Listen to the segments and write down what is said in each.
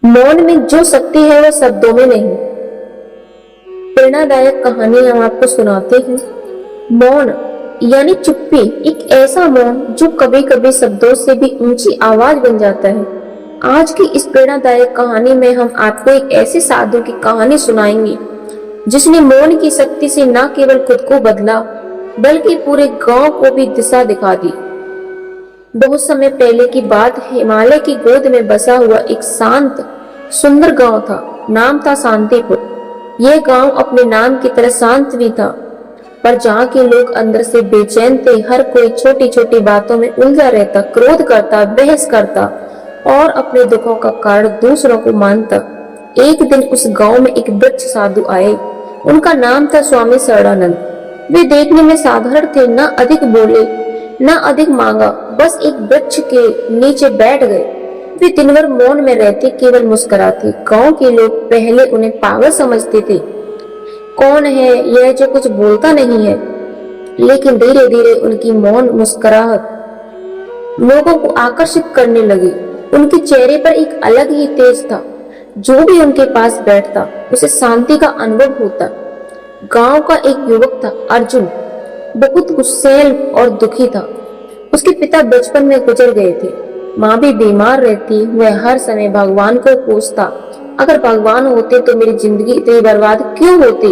मौन में जो शक्ति है वह शब्दों में नहीं। प्रेरणादायक कहानी हम आपको सुनाते हैं। मौन यानी चुप्पी, एक ऐसा मौन जो कभी कभी शब्दों से भी ऊंची आवाज बन जाता है। आज की इस प्रेरणादायक कहानी में हम आपको एक ऐसे साधु की कहानी सुनाएंगे जिसने मौन की शक्ति से न केवल खुद को बदला बल्कि पूरे गांव को भी दिशा दिखा दी। बहुत समय पहले की बात, हिमालय की गोद में बसा हुआ एक शांत सुंदर गांव था। नाम था शांतिपुर। यह गांव अपने नाम की तरह शांत भी था, पर जहाँ के लोग अंदर से बेचैन थे। हर कोई छोटी छोटी बातों में उलझा रहता, क्रोध करता, बहस करता और अपने दुखों का कारण दूसरों को मानता। एक दिन उस गांव में एक वृक्ष साधु आए। उनका नाम था स्वामी शरणानंद। वे देखने में साधारण थे, न अधिक बोले न अधिक मांगा, बस एक वृक्ष के नीचे बैठ गए। वे दिन भर मौन में रहते, केवल मुस्कुराते। गांव के लोग पहले उन्हें पागल समझते थे। कौन है यह जो कुछ बोलता नहीं है? लेकिन धीरे धीरे उनकी मौन मुस्कुराहट लोगों को आकर्षित करने लगी। उनके चेहरे पर एक अलग ही तेज था। जो भी उनके पास बैठता उसे शांति का अनुभव होता। गांव का एक युवक था, अर्जुन, बहुत गुस्सैल और दुखी था। उसके पिता बचपन में गुजर गए थे। माँ भी बीमार रहती। वह हर समय भगवान को पूछता, अगर भगवान होते तो मेरी जिंदगी इतनी बर्बाद क्यों होती?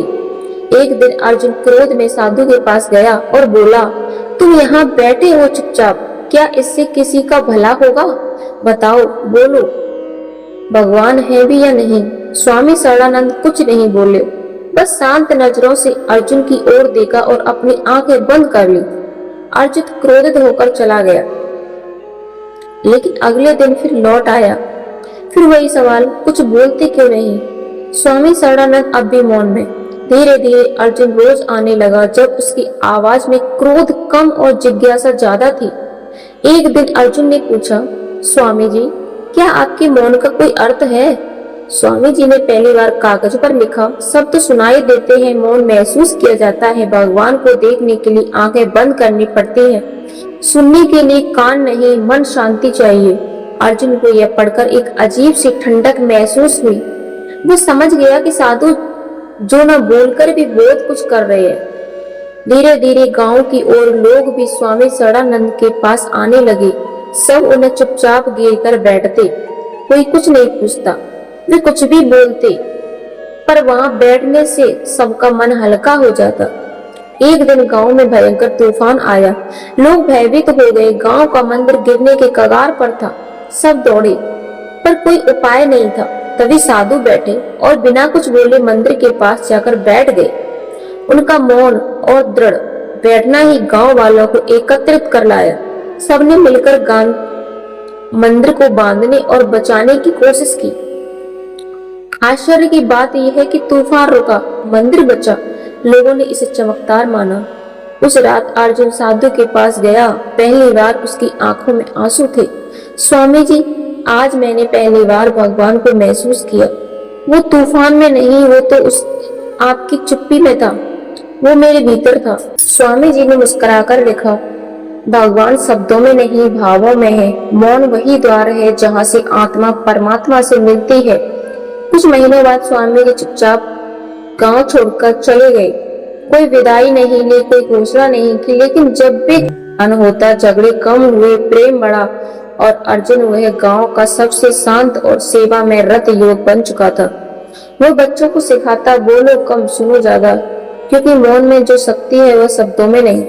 एक दिन अर्जुन क्रोध में साधु के पास गया और बोला, तुम यहाँ बैठे हो चुपचाप, क्या इससे किसी का भला होगा? बताओ, बोलो, भगवान है भी या नहीं? स्वामी शरणानंद कुछ नहीं बोले, बस शांत नजरों से अर्जुन की ओर देखा और अपनी आंखें बंद कर ली। अर्जुन क्रोधित होकर चला गया, लेकिन अगले दिन फिर लौट आया। फिर वही सवाल, कुछ बोलते क्यों नहीं? स्वामी शरणानंद अब भी मौन में। धीरे धीरे अर्जुन रोज आने लगा, जब उसकी आवाज में क्रोध कम और जिज्ञासा ज्यादा थी। एक दिन अर्जुन ने पूछा, स्वामी जी, क्या आपके मौन का कोई अर्थ है? स्वामी जी ने पहली बार कागज पर लिखा, शब्द तो सुनाई देते हैं, मौन महसूस किया जाता है। भगवान को देखने के लिए आंखें बंद करनी पड़ती हैं, सुनने के लिए कान नहीं, मन शांति चाहिए। अर्जुन को यह पढ़कर एक अजीब सी ठंडक महसूस हुई। वो समझ गया कि साधु जो न बोलकर भी बहुत कुछ कर रहे हैं। धीरे धीरे गांव की ओर लोग भी स्वामी शरणानंद के पास आने लगे। सब उन्हें चुपचाप गिरकर बैठते, कोई कुछ नहीं पूछता, वे कुछ भी बोलते, पर वहां बैठने से सबका मन हल्का हो जाता। एक दिन गांव में भयंकर तूफान आया। लोग भयभीत हो गए। गांव का मंदिर गिरने के कगार पर था। सब दौड़े, पर कोई उपाय नहीं था। तभी साधु बैठे और बिना कुछ बोले मंदिर के पास जाकर बैठ गए। उनका मौन और दृढ़ बैठना ही गांव वालों को एकत्रित कर लाया। सबने मिलकर मंदिर को बांधने और बचाने की कोशिश की। आश्चर्य की बात यह है कि तूफान रुका, मंदिर बचा। लोगों ने इसे चमत्कार माना। उस रात अर्जुन साधु के पास गया। पहली बार उसकी आंखों में आंसू थे। स्वामी जी, आज मैंने पहली बार भगवान को महसूस किया। वो तूफान में नहीं, वो तो उस आपकी चुप्पी में था, वो मेरे भीतर था। स्वामी जी ने मुस्कुराकर लिखा, भगवान शब्दों में नहीं, भावों में है। मौन वही द्वार है जहाँ से आत्मा परमात्मा से मिलती है। कुछ महीनों बाद स्वामी जी चुपचाप गांव छोड़कर चले गए। कोई विदाई नहीं ली, कोई घोषणा नहीं की, लेकिन जब भी अन होता, झगड़े कम हुए, प्रेम बढ़ा और अर्जुन वह गांव का सबसे शांत और सेवा में रत युवक बन चुका था। वो बच्चों को सिखाता, बोलो कम, सुनो ज्यादा, क्योंकि मौन में जो शक्ति है वह शब्दों में नहीं।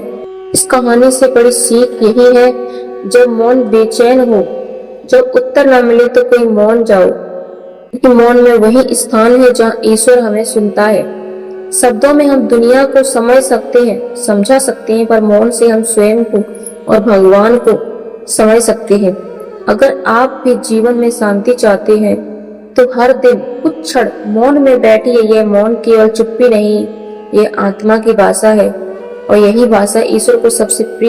इस कहानी से बड़ी सीख यही है, जब मौन बेचैन हो, जब उत्तर न मिले तो कोई मौन जाओ, क्योंकि मौन में वही स्थान है जहाँ ईश्वर हमें सुनता है। शब्दों में हम दुनिया को समझ सकते हैं, समझा सकते हैं, पर मौन से हम स्वयं को और भगवान को समझ सकते हैं। अगर आप भी जीवन में शांति चाहते हैं तो हर दिन कुछ क्षण मौन में बैठिए। यह मौन केवल चुप्पी नहीं, यह आत्मा की भाषा है और यही भाषा ईश्वर को सबसे प्रिय